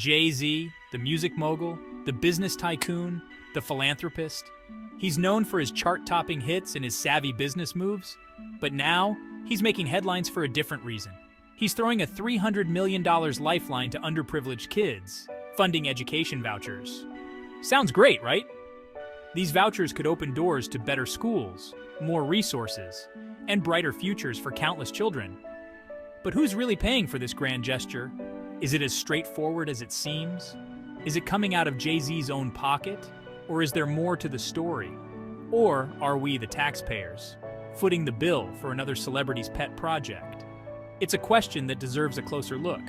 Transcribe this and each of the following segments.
Jay-Z, the music mogul, the business tycoon, the philanthropist. He's known for his chart-topping hits and his savvy business moves, but now he's making headlines for a different reason. He's throwing a $300 million lifeline to underprivileged kids, funding education vouchers. Sounds great, right? These vouchers could open doors to better schools, more resources, and brighter futures for countless children. But who's really paying for this grand gesture? Is it as straightforward as it seems? Is it coming out of Jay-Z's own pocket? Or is there more to the story? Or are we, the taxpayers, footing the bill for another celebrity's pet project? It's a question that deserves a closer look.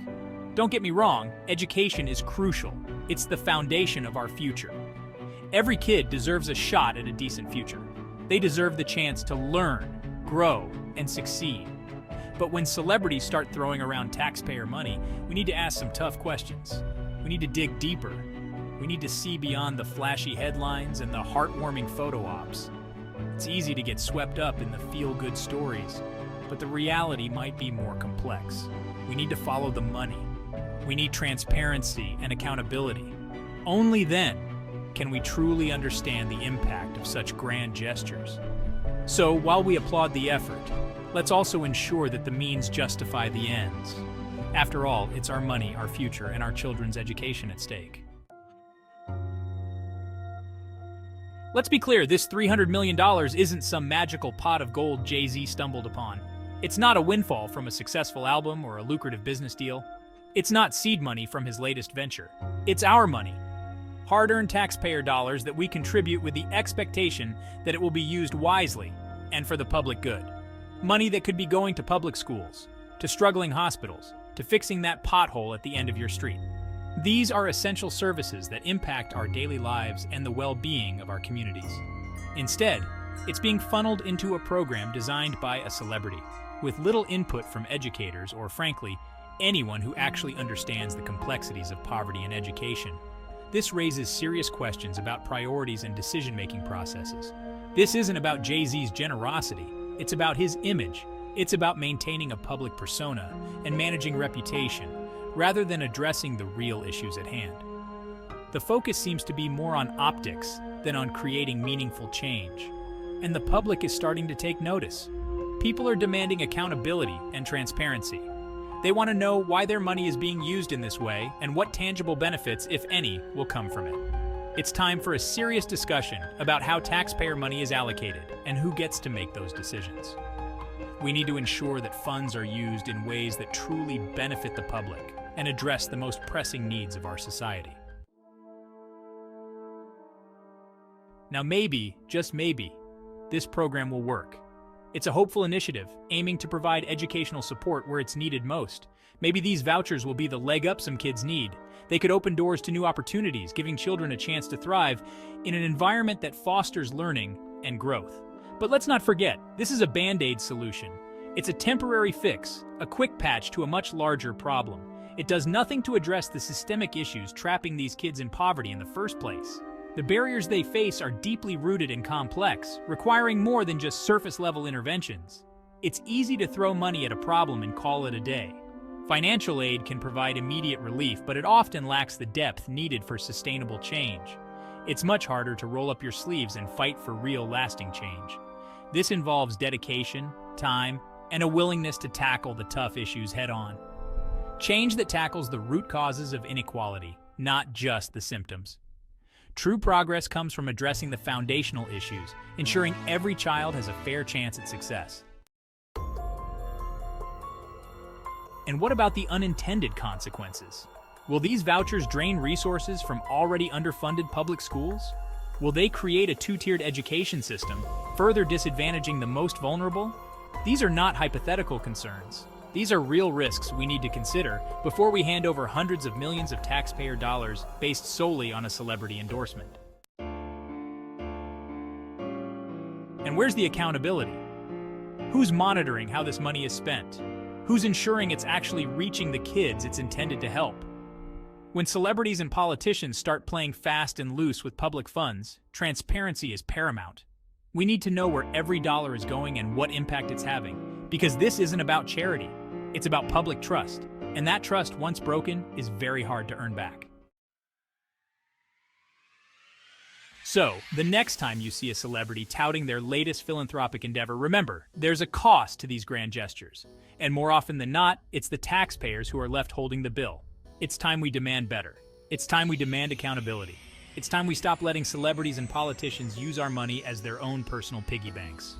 Don't get me wrong, education is crucial. It's the foundation of our future. Every kid deserves a shot at a decent future. They deserve the chance to learn, grow, and succeed. But when celebrities start throwing around taxpayer money, we need to ask some tough questions. We need to dig deeper. We need to see beyond the flashy headlines and the heartwarming photo ops. It's easy to get swept up in the feel-good stories, but the reality might be more complex. We need to follow the money. We need transparency and accountability. Only then can we truly understand the impact of such grand gestures. So, while we applaud the effort, let's also ensure that the means justify the ends. After all, it's our money, our future, and our children's education at stake. Let's be clear, this $300 million isn't some magical pot of gold Jay-Z stumbled upon. It's not a windfall from a successful album or a lucrative business deal. It's not seed money from his latest venture. It's our money. Hard-earned taxpayer dollars that we contribute with the expectation that it will be used wisely and for the public good. Money that could be going to public schools, to struggling hospitals, to fixing that pothole at the end of your street. These are essential services that impact our daily lives and the well-being of our communities. Instead, it's being funneled into a program designed by a celebrity, with little input from educators or, frankly, anyone who actually understands the complexities of poverty and education. This raises serious questions about priorities and decision-making processes. This isn't about Jay-Z's generosity, it's about his image. It's about maintaining a public persona and managing reputation, rather than addressing the real issues at hand. The focus seems to be more on optics than on creating meaningful change. And the public is starting to take notice. People are demanding accountability and transparency. They want to know why their money is being used in this way and what tangible benefits, if any, will come from it. It's time for a serious discussion about how taxpayer money is allocated and who gets to make those decisions. We need to ensure that funds are used in ways that truly benefit the public and address the most pressing needs of our society. Now maybe, just maybe, this program will work. It's a hopeful initiative aiming to provide educational support where it's needed most. Maybe these vouchers will be the leg up some kids need. They could open doors to new opportunities, giving children a chance to thrive in an environment that fosters learning and growth. But let's not forget, this is a band-aid solution. It's a temporary fix, a quick patch to a much larger problem. It does nothing to address the systemic issues trapping these kids in poverty in the first place. The barriers they face are deeply rooted and complex, requiring more than just surface-level interventions. It's easy to throw money at a problem and call it a day. Financial aid can provide immediate relief, but it often lacks the depth needed for sustainable change. It's much harder to roll up your sleeves and fight for real, lasting change. This involves dedication, time, and a willingness to tackle the tough issues head-on. Change that tackles the root causes of inequality, not just the symptoms. True progress comes from addressing the foundational issues, ensuring every child has a fair chance at success. And what about the unintended consequences? Will these vouchers drain resources from already underfunded public schools? Will they create a two-tiered education system, further disadvantaging the most vulnerable? These are not hypothetical concerns. These are real risks we need to consider before we hand over hundreds of millions of taxpayer dollars based solely on a celebrity endorsement. And where's the accountability? Who's monitoring how this money is spent? Who's ensuring it's actually reaching the kids it's intended to help? When celebrities and politicians start playing fast and loose with public funds, transparency is paramount. We need to know where every dollar is going and what impact it's having, because this isn't about charity. It's about public trust, and that trust, once broken, is very hard to earn back. So, the next time you see a celebrity touting their latest philanthropic endeavor, remember, there's a cost to these grand gestures. And more often than not, it's the taxpayers who are left holding the bill. It's time we demand better. It's time we demand accountability. It's time we stop letting celebrities and politicians use our money as their own personal piggy banks.